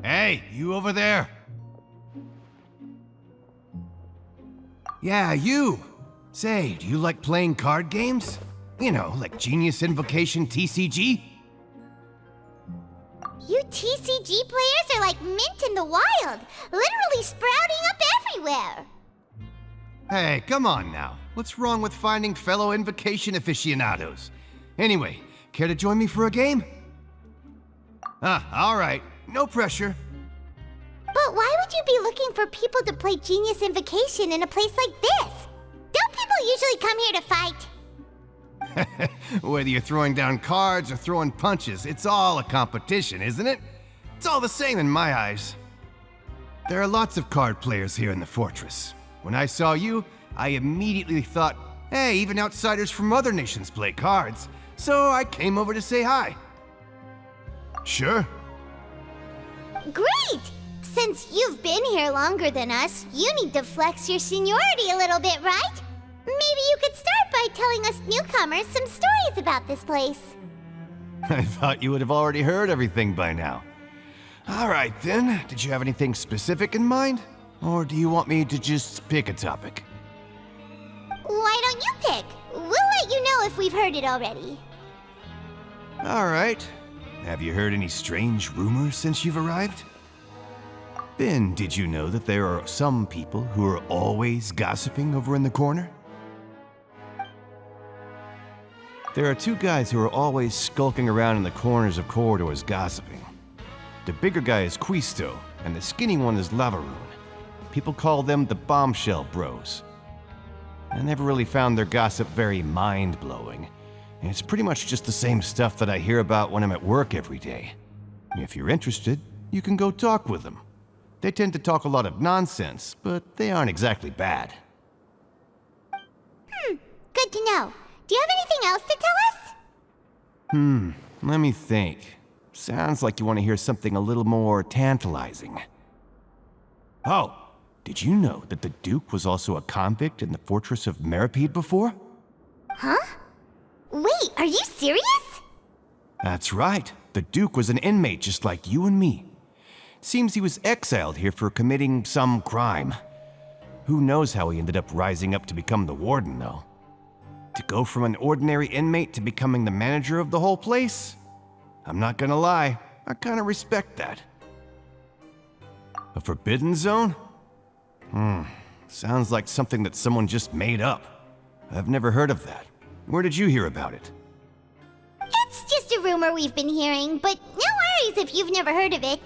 Hey, you over there. Yeah, you. Say, do you like playing card games? You know, like Genius Invocation TCG? You TCG players are like mint in the wild, literally sprouting up everywhere. Hey, come on now. What's wrong with finding fellow Invocation aficionados? Anyway, care to join me for a game? All right. No pressure. But why would you be looking for people to play Genius Invocation in a place like this? Don't people usually come here to fight? Whether you're throwing down cards or throwing punches, it's all a competition, isn't it? It's all the same in my eyes. There are lots of card players here in the fortress. When I saw you, I immediately thought, hey, even outsiders from other nations play cards, so I came over to say hi. Sure. Great! Since you've been here longer than us, you need to flex your seniority a little bit, right? Maybe you could start by telling us newcomers some stories about this place. I thought you would have already heard everything by now. All right then, did you have anything specific in mind? Or do you want me to just pick a topic? Why don't you pick? We'll let you know if we've heard it already. All right. Have you heard any strange rumors since you've arrived? Ben, did you know that there are some people who are always gossiping over in the corner? There are two guys who are always skulking around in the corners of corridors gossiping. The bigger guy is Quisto, and the skinny one is Lavaroon. People call them the Bombshell Bros. I never really found their gossip very mind-blowing. It's pretty much just the same stuff that I hear about when I'm at work every day. If you're interested, you can go talk with them. They tend to talk a lot of nonsense, but they aren't exactly bad. Good to know. Do you have anything else to tell us? Let me think. Sounds like you want to hear something a little more tantalizing. Oh, did you know that the Duke was also a convict in the fortress of Meripede before? Huh? Wait, are you serious? That's right. The Duke was an inmate just like you and me. Seems he was exiled here for committing some crime. Who knows how he ended up rising up to become the warden, though. To go from an ordinary inmate to becoming the manager of the whole place? I'm not gonna lie, I kinda respect that. A forbidden zone? Sounds like something that someone just made up. I've never heard of that. Where did you hear about it? It's just a rumor we've been hearing, but no worries if you've never heard of it.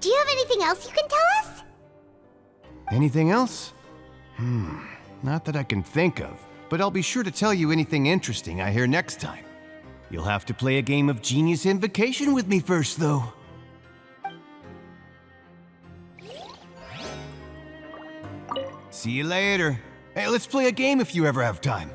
Do you have anything else you can tell us? Anything else? Not that I can think of, but I'll be sure to tell you anything interesting I hear next time. You'll have to play a game of Genius Invocation with me first, though. See you later. Hey, let's play a game if you ever have time.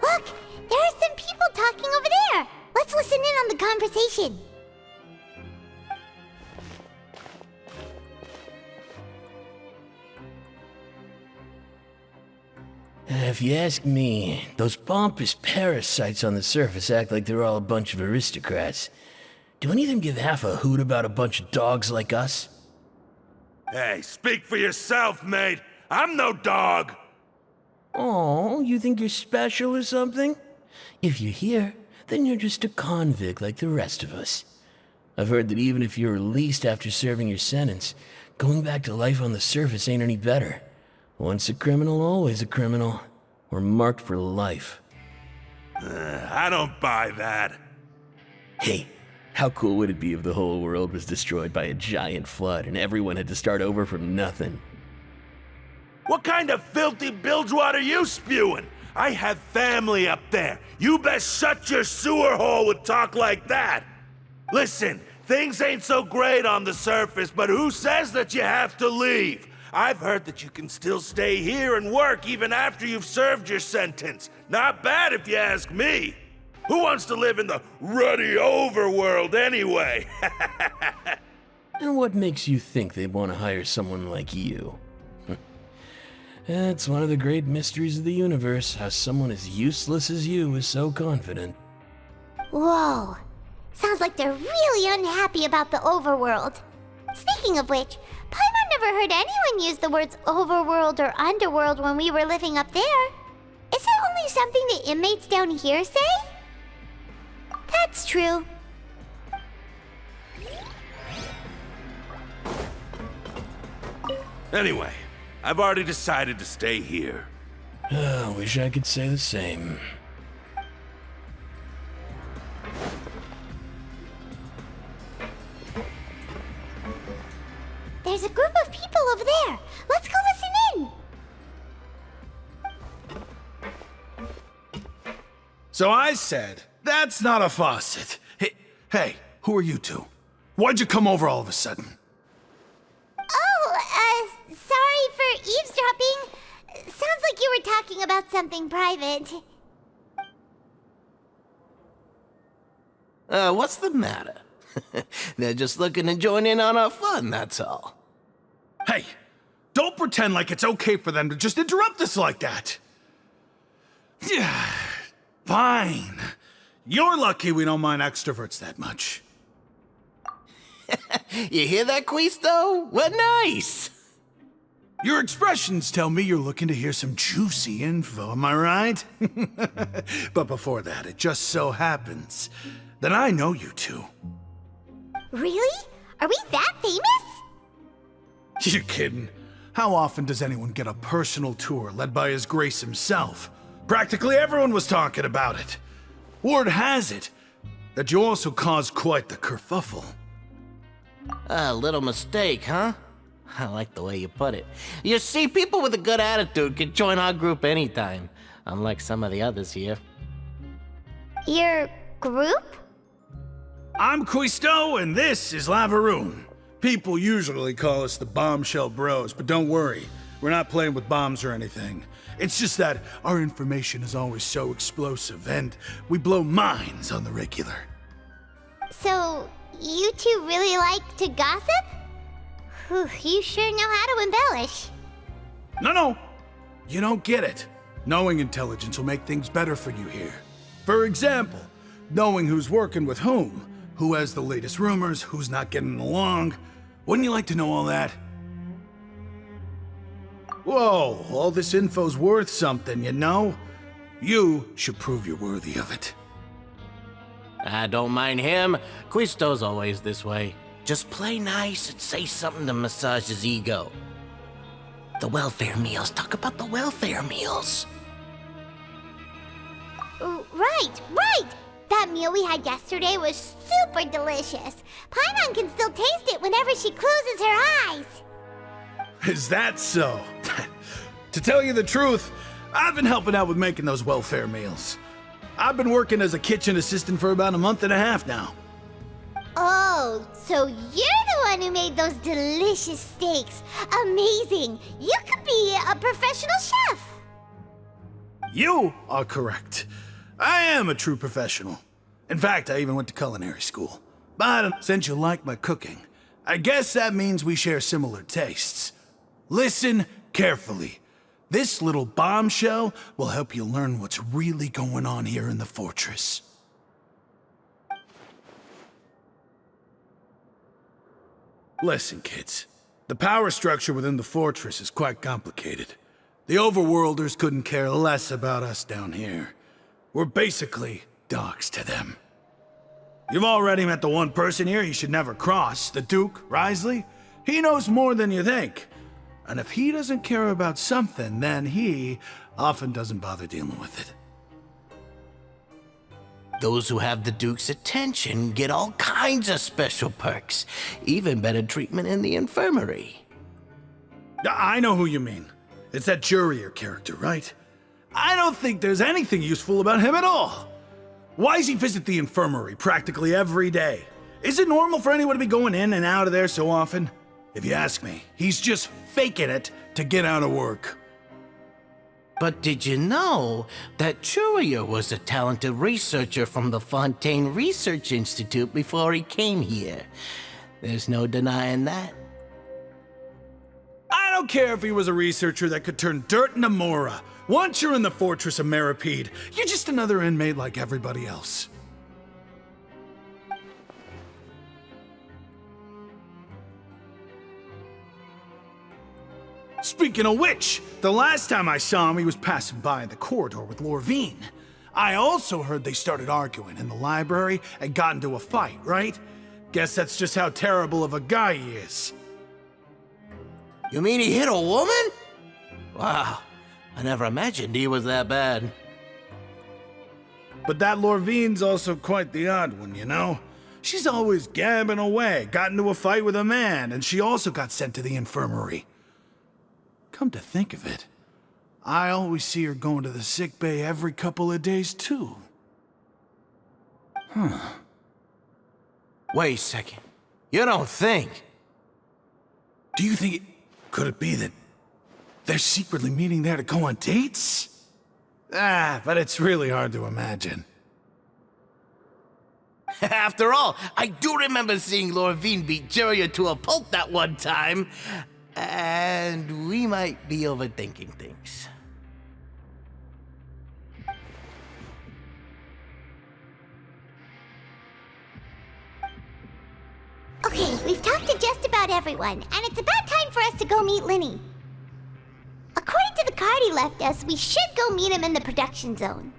Look, there are some people talking over there. Let's listen in on the conversation. If you ask me, those pompous parasites on the surface act like they're all a bunch of aristocrats. Do any of them give half a hoot about a bunch of dogs like us? Hey, speak for yourself, mate. I'm no dog. Oh, you think you're special or something? If you're here, then you're just a convict like the rest of us. I've heard that even if you're released after serving your sentence, going back to life on the surface ain't any better. Once a criminal, always a criminal. We're marked for life. I don't buy that. Hey, how cool would it be if the whole world was destroyed by a giant flood and everyone had to start over from nothing? What kind of filthy bilgewater you spewing? I have family up there. You best shut your sewer hole with talk like that. Listen, things ain't so great on the surface, but who says that you have to leave? I've heard that you can still stay here and work even after you've served your sentence. Not bad if you ask me. Who wants to live in the ruddy overworld anyway? And what makes you think they want to hire someone like you? It's one of the great mysteries of the universe, how someone as useless as you is so confident. Whoa. Sounds like they're really unhappy about the overworld. Speaking of which, Paimon never heard anyone use the words overworld or underworld when we were living up there. Is it only something the inmates down here say? That's true. Anyway, I've already decided to stay here. Wish I could say the same. There's a group of people over there. Let's go listen in. So I said, that's not a faucet. Hey, who are you two? Why'd you come over all of a sudden? Oh, sorry for eavesdropping. Sounds like you were talking about something private. What's the matter? They're just looking to join in on our fun, that's all. Hey, don't pretend like it's okay for them to just interrupt us like that. Yeah, fine. You're lucky we don't mind extroverts that much. You hear that, Quisto? What nice! Your expressions tell me you're looking to hear some juicy info, am I right? But before that, it just so happens that I know you two. Really? Are we that famous? You kidding? How often does anyone get a personal tour led by His Grace himself? Practically everyone was talking about it. Word has it that you also caused quite the kerfuffle. A little mistake, huh? I like the way you put it. You see, people with a good attitude can join our group anytime, unlike some of the others here. Your group? I'm Quisto, and this is Lavaroon. People usually call us the Bombshell Bros, but don't worry, we're not playing with bombs or anything. It's just that our information is always so explosive, and we blow minds on the regular. So, you two really like to gossip? Whew, you sure know how to embellish. No, you don't get it. Knowing intelligence will make things better for you here. For example, knowing who's working with whom, who has the latest rumors, who's not getting along. Wouldn't you like to know all that? Whoa, all this info's worth something, you know? You should prove you're worthy of it. I don't mind him. Quisto's always this way. Just play nice and say something to massage his ego. The welfare meals. Talk about the welfare meals. Right! That meal we had yesterday was super delicious. Paimon can still taste it whenever she closes her eyes. Is that so? To tell you the truth, I've been helping out with making those welfare meals. I've been working as a kitchen assistant for about a month and a half now. Oh, so you're the one who made those delicious steaks. Amazing! You could be a professional chef. You are correct. I am a true professional. In fact, I even went to culinary school. But since you like my cooking, I guess that means we share similar tastes. Listen carefully. This little bombshell will help you learn what's really going on here in the fortress. Listen, kids. The power structure within the fortress is quite complicated. The overworlders couldn't care less about us down here. We're basically dogs to them. You've already met the one person here you should never cross, the Duke, Risley. He knows more than you think. And if he doesn't care about something, then he often doesn't bother dealing with it. Those who have the Duke's attention get all kinds of special perks, even better treatment in the infirmary. I know who you mean. It's that Jurier character, right? I don't think there's anything useful about him at all. Why does he visit the infirmary practically every day? Is it normal for anyone to be going in and out of there so often? If you ask me, he's just faking it to get out of work. But did you know that Jurier was a talented researcher from the Fontaine Research Institute before he came here? There's no denying that. I don't care if he was a researcher that could turn dirt into Mora. Once you're in the fortress of Meripede, you're just another inmate like everybody else. Speaking of which, the last time I saw him, he was passing by in the corridor with Lorvine. I also heard they started arguing in the library and got into a fight, right? Guess that's just how terrible of a guy he is. You mean he hit a woman? Wow, I never imagined he was that bad. But that Lorvine's also quite the odd one, you know? She's always gabbing away, got into a fight with a man, and she also got sent to the infirmary. Come to think of it, I always see her going to the sick bay every couple of days, too. Wait a second. You don't think? Do you think could it be that they're secretly meeting there to go on dates? But it's really hard to imagine. After all, I do remember seeing Lorvine beat Juria to a pulp that one time. And we might be overthinking things. Okay, we've talked to just about everyone, and it's about time for us to go meet Linny. According to the card he left us, we should go meet him in the production zone.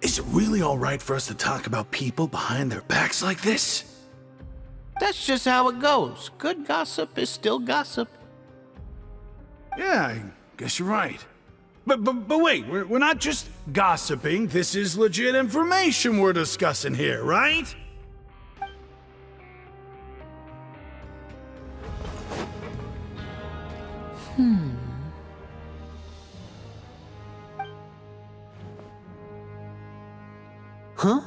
Is it really all right for us to talk about people behind their backs like this? That's just how it goes. Good gossip is still gossip. Yeah, I guess you're right. But wait, we're not just gossiping. This is legit information we're discussing here, right? Huh?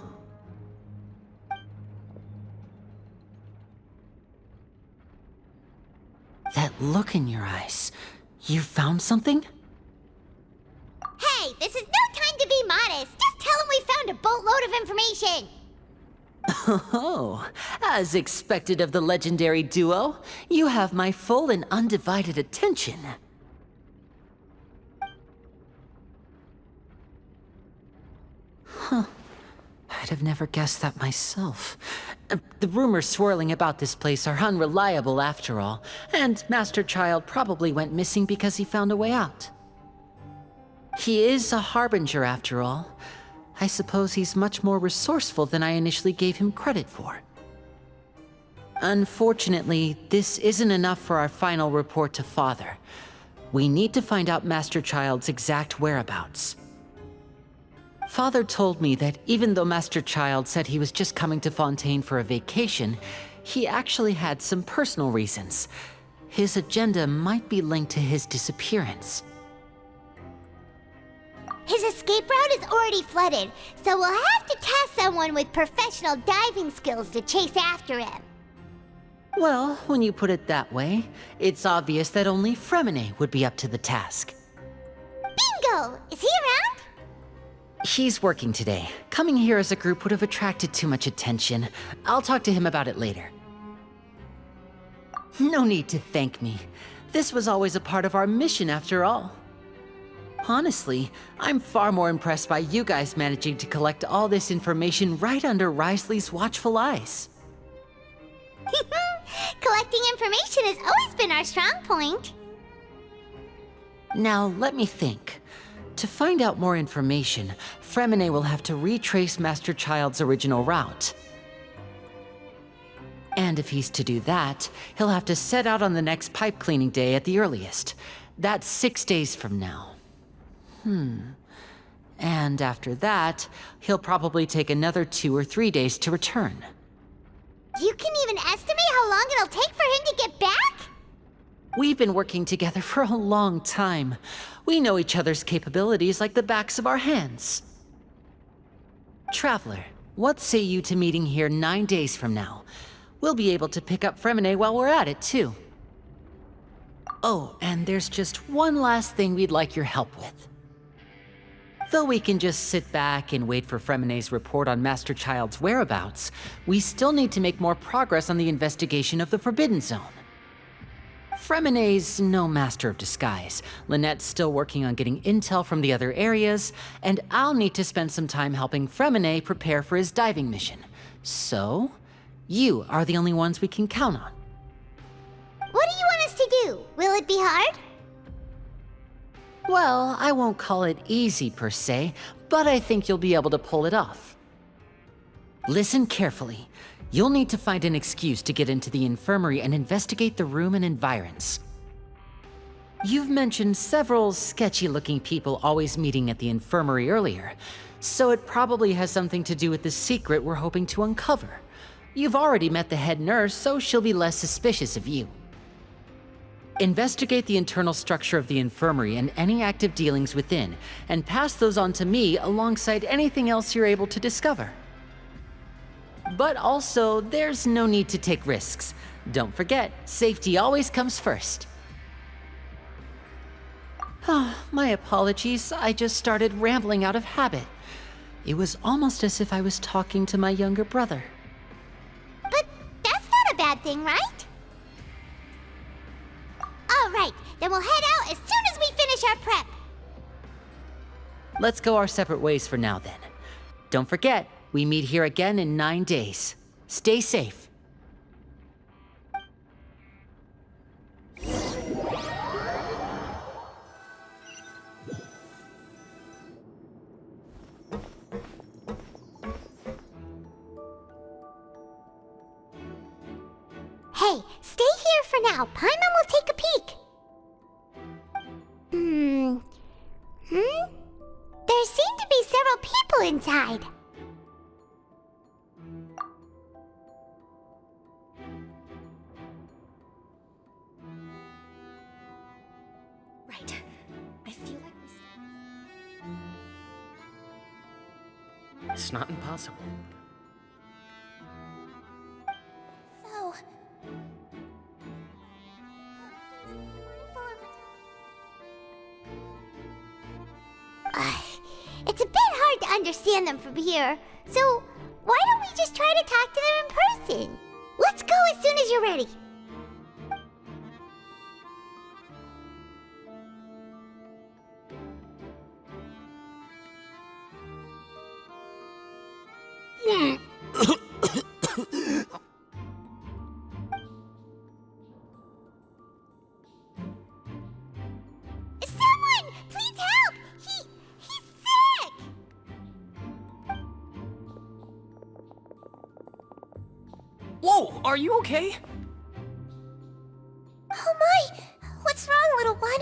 That look in your eyes. You found something? Hey, this is no time to be modest. Just tell him we found a boatload of information. Oh, as expected of the legendary duo, you have my full and undivided attention. Huh. I'd have never guessed that myself. The rumors swirling about this place are unreliable after all, and Master Child probably went missing because he found a way out. He is a harbinger after all. I suppose he's much more resourceful than I initially gave him credit for. Unfortunately, this isn't enough for our final report to Father. We need to find out Master Child's exact whereabouts. Father told me that even though Master Child said he was just coming to Fontaine for a vacation, he actually had some personal reasons. His agenda might be linked to his disappearance. His escape route is already flooded, so we'll have to task someone with professional diving skills to chase after him. Well, when you put it that way, it's obvious that only Fremine would be up to the task. Bingo! Is he around? He's working today. Coming here as a group would have attracted too much attention. I'll talk to him about it later. No need to thank me. This was always a part of our mission after all. Honestly, I'm far more impressed by you guys managing to collect all this information right under Risley's watchful eyes. Collecting information has always been our strong point. Now, let me think. To find out more information, Fremine will have to retrace Master Child's original route. And if he's to do that, he'll have to set out on the next pipe cleaning day at the earliest. That's 6 days from now. And after that, he'll probably take another 2 or 3 days to return. You can even estimate how long it'll take for him to get back? We've been working together for a long time. We know each other's capabilities like the backs of our hands. Traveler, what say you to meeting here 9 days from now? We'll be able to pick up Fremine while we're at it, too. Oh, and there's just one last thing we'd like your help with. Though we can just sit back and wait for Fremine's report on Master Child's whereabouts, we still need to make more progress on the investigation of the Forbidden Zone. Fremonet's no master of disguise. Lynette's still working on getting intel from the other areas, and I'll need to spend some time helping Fremonet prepare for his diving mission. So, you are the only ones we can count on. What do you want us to do? Will it be hard? Well, I won't call it easy per se, but I think you'll be able to pull it off. Listen carefully. You'll need to find an excuse to get into the infirmary and investigate the room and environs. You've mentioned several sketchy-looking people always meeting at the infirmary earlier, so it probably has something to do with the secret we're hoping to uncover. You've already met the head nurse, so she'll be less suspicious of you. Investigate the internal structure of the infirmary and any active dealings within, and pass those on to me alongside anything else you're able to discover. But also, there's no need to take risks. Don't forget, safety always comes first. My apologies, I just started rambling out of habit. It was almost as if I was talking to my younger brother. But that's not a bad thing, right? All right, then we'll head out as soon as we finish our prep. Let's go our separate ways for now then. Don't forget, we meet here again in 9 days. Stay safe. Hey, stay here for now. Paimon will take a peek. There seem to be several people inside. Right. I feel like It's not impossible. So... It's a bit hard to understand them from here, so why don't we just try to talk to them in person? Let's go as soon as you're ready. Someone! Please help! He's sick! Whoa, are you okay? Oh my! What's wrong, little one?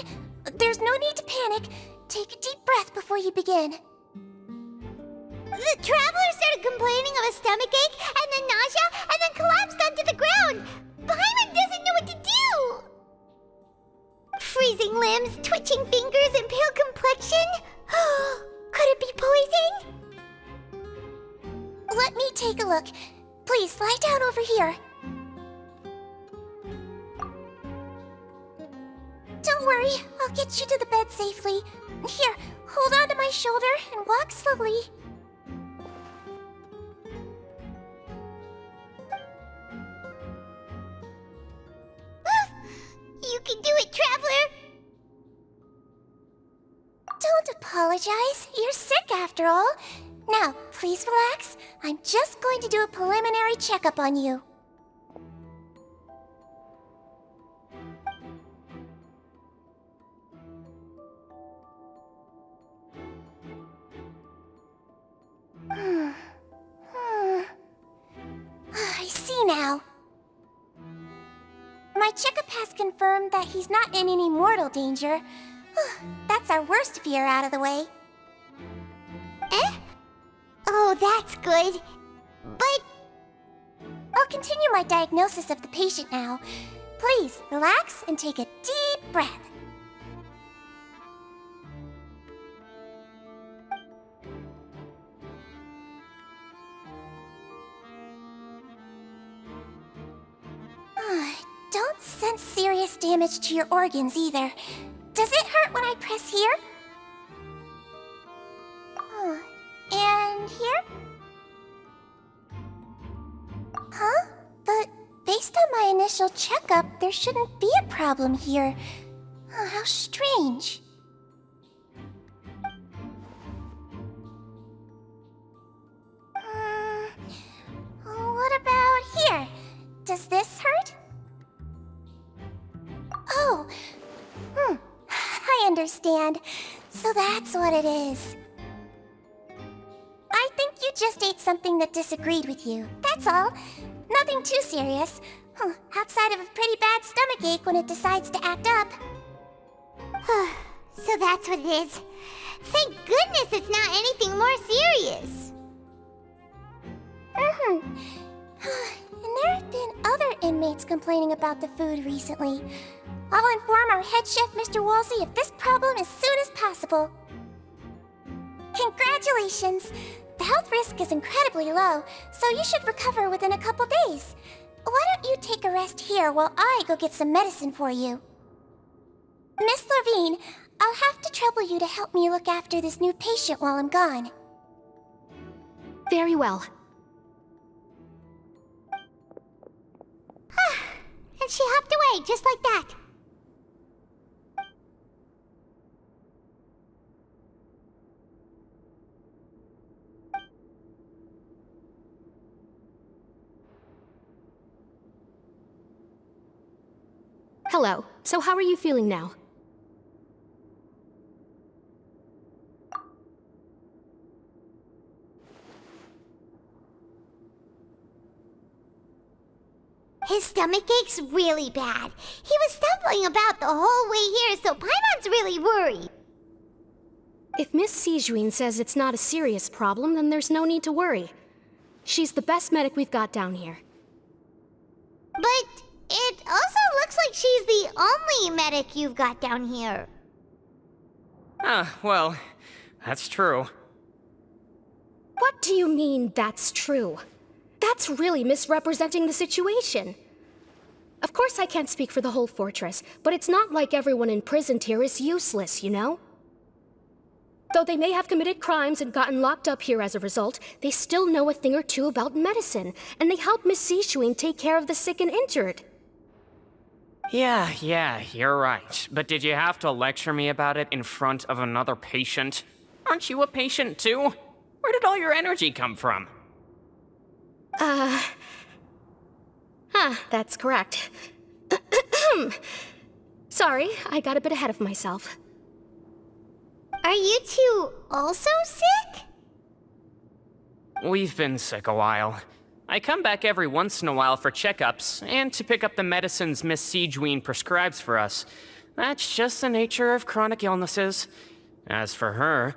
There's no need to panic. Take a deep breath before you begin. The traveler started complaining of a stomachache, and then nausea, and then collapsed onto the ground. Paimon doesn't know what to do. Freezing limbs, twitching fingers, and pale complexion? Could it be poison? Let me take a look. Please, lie down over here. Don't worry, I'll get you to the bed safely. Here, hold on to my shoulder and walk slowly. You can do it, traveler! Don't apologize. You're sick after all. Now, please relax. I'm just going to do a preliminary checkup on you. I see now. My checkup has confirmed that he's not in any mortal danger. That's our worst fear out of the way. Eh? Oh, that's good. But... I'll continue my diagnosis of the patient now. Please, relax and take a deep breath. Don't sense serious damage to your organs either. Does it hurt when I press here? And here? Huh? The base Based on my initial checkup, there shouldn't be a problem here. Oh, how strange. What about here? Does this hurt? Oh, I understand. So that's what it is. I think you just ate something that disagreed with you. That's all. Nothing too serious. Outside of a pretty bad stomachache when it decides to act up. So that's what it is. Thank goodness it's not anything more serious. And there have been other inmates complaining about the food recently. I'll inform our head chef, Mr. Woolsey, of this problem as soon as possible. Congratulations! The health risk is incredibly low, so you should recover within a couple days. Why don't you take a rest here while I go get some medicine for you? Miss Levine, I'll have to trouble you to help me look after this new patient while I'm gone. Very well. And she hopped away just like that. Hello. So how are you feeling now? His stomach ache's really bad. He was stumbling about the whole way here, so Paimon's really worried. If Miss Sijuin says it's not a serious problem, then there's no need to worry. She's the best medic we've got down here. But it also looks like she's the only medic you've got down here. Well, that's true. What do you mean, that's true? That's really misrepresenting the situation. Of course I can't speak for the whole fortress, but it's not like everyone imprisoned here is useless, you know? Though they may have committed crimes and gotten locked up here as a result, they still know a thing or two about medicine, and they help Miss Sijuin take care of the sick and injured. Yeah, you're right. But did you have to lecture me about it in front of another patient? Aren't you a patient too? Where did all your energy come from? That's correct. Sorry, I got a bit ahead of myself. Are you two also sick? We've been sick a while. I come back every once in a while for checkups, and to pick up the medicines Miss Sijuin prescribes for us. That's just the nature of chronic illnesses. As for her...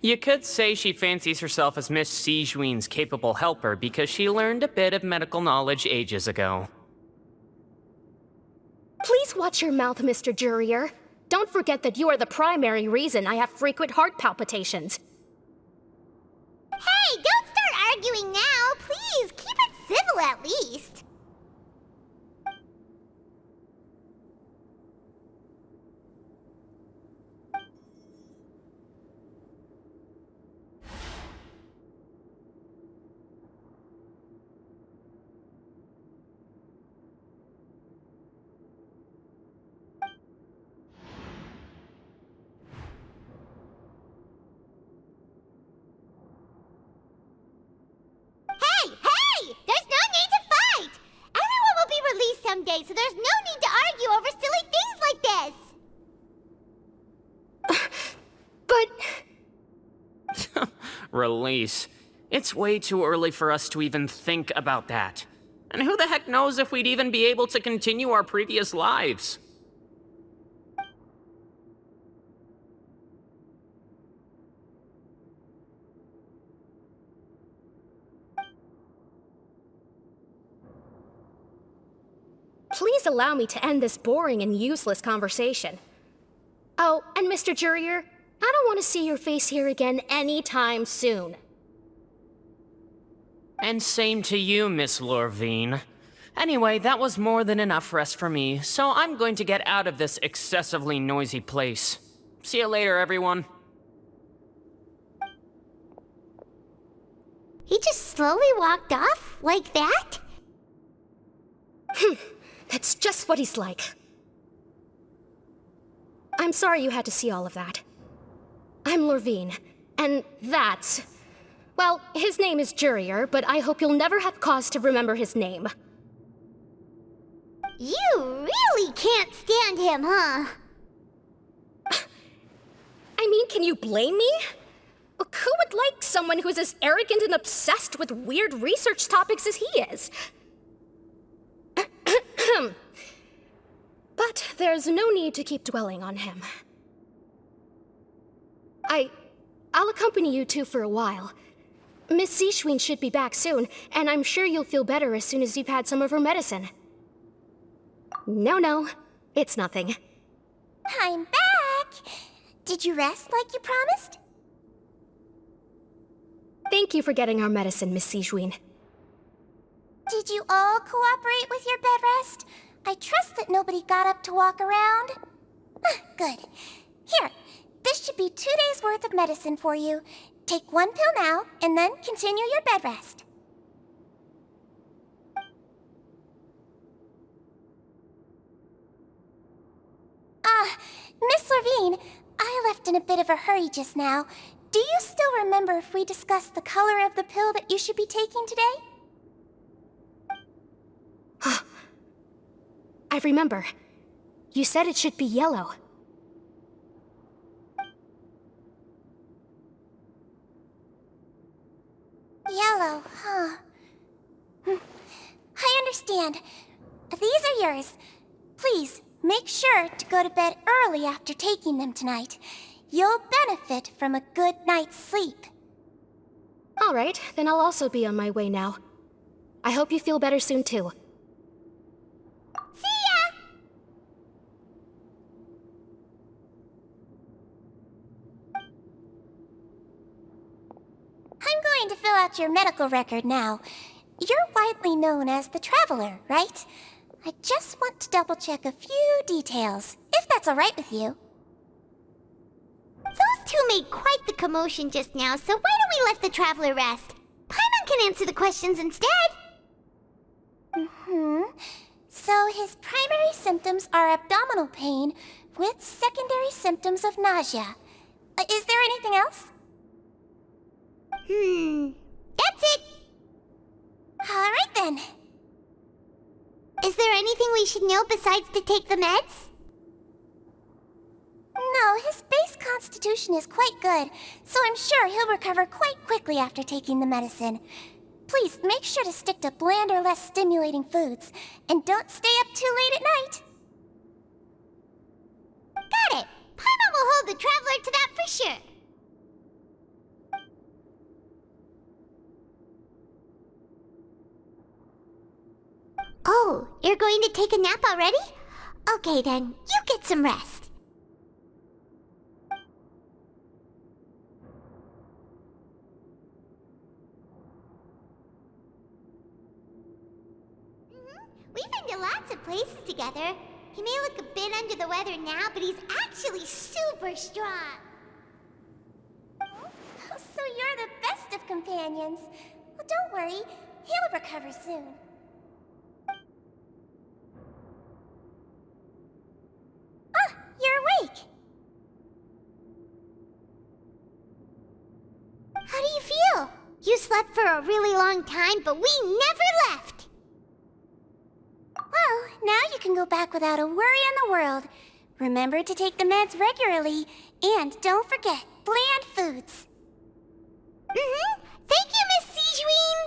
You could say she fancies herself as Miss Sijuin's capable helper because she learned a bit of medical knowledge ages ago. Please watch your mouth, Mr. Jurier. Don't forget that you are the primary reason I have frequent heart palpitations. Hey, don't start arguing now! Please, keep it civil at least. Someday, so there's no need to argue over silly things like this. But... Release. It's way too early for us to even think about that. And who the heck knows if we'd even be able to continue our previous lives? Please allow me to end this boring and useless conversation. Oh, and Mr. Jurier, I don't want to see your face here again anytime soon. And same to you, Miss Lorvine. Anyway, that was more than enough rest for me, so I'm going to get out of this excessively noisy place. See you later, everyone. He just slowly walked off like that? That's just what he's like. I'm sorry you had to see all of that. I'm Lorvine, and that's... Well, his name is Jurier, but I hope you'll never have cause to remember his name. You really can't stand him, huh? I mean, can you blame me? Who would like someone who's as arrogant and obsessed with weird research topics as he is? But there's no need to keep dwelling on him. I'll accompany you two for a while. Miss Zishwin should be back soon, and I'm sure you'll feel better as soon as you've had some of her medicine. No, it's nothing. I'm back! Did you rest like you promised? Thank you for getting our medicine, Miss Zishwin. Did you all cooperate with your bed rest? I trust that nobody got up to walk around. Good. Here, this should be 2 days' worth of medicine for you. Take 1 pill now, and then continue your bed rest. Miss Lorvine, I left in a bit of a hurry just now. Do you still remember if we discussed the color of the pill that you should be taking today? I remember. You said it should be yellow. Yellow, huh? I understand. These are yours. Please, make sure to go to bed early after taking them tonight. You'll benefit from a good night's sleep. All right, then I'll also be on my way now. I hope you feel better soon, too. See ya! I'm going to fill out your medical record now. You're widely known as the Traveler, right? I just want to double-check a few details, if that's all right with you. Those two made quite the commotion just now, so why don't we let the Traveler rest? Paimon can answer the questions instead. So his primary symptoms are abdominal pain with secondary symptoms of nausea. Is there anything else? That's it. All right then. Is there anything we should know besides to take the meds? No, his base constitution is quite good, so I'm sure he'll recover quite quickly after taking the medicine. Please make sure to stick to bland or less stimulating foods, and don't stay up too late at night. Got it. Paimon will hold the Traveler to that for sure. Oh, you're going to take a nap already? Okay then, you get some rest. We've been to lots of places together. He may look a bit under the weather now, but he's actually super strong. So you're the best of companions. Well, don't worry, he'll recover soon. Ah, you're awake. How do you feel? You slept for a really long time, but we never left. Well, now you can go back without a worry in the world. Remember to take the meds regularly, and don't forget, bland foods. Thank you, Miss Sijween.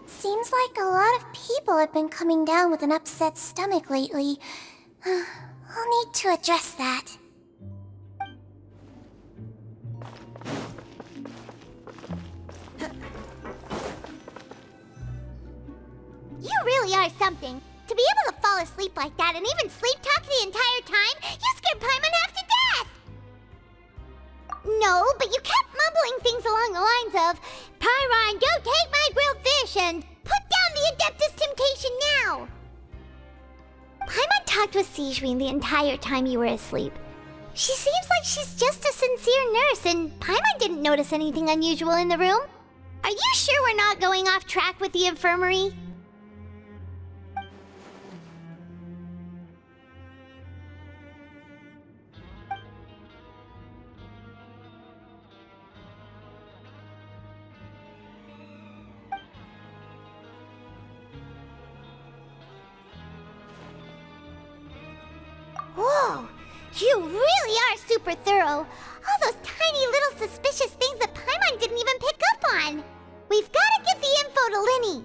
Seems like a lot of people have been coming down with an upset stomach lately. I'll need to address that. You really are something. To be able to fall asleep like that and even sleep talk the entire time, you scared Paimon half to death! No, but you kept mumbling things along the lines of, Pyron, don't take my grilled fish, and put down the Adeptus Temptation now! Paimon talked with Sijween the entire time you were asleep. She seems like she's just a sincere nurse, and Paimon didn't notice anything unusual in the room. Are you sure we're not going off track with the infirmary? Whoa! You really are super thorough. All those tiny little suspicious things that Paimon didn't even pick up on. We've got to give the info to Linny.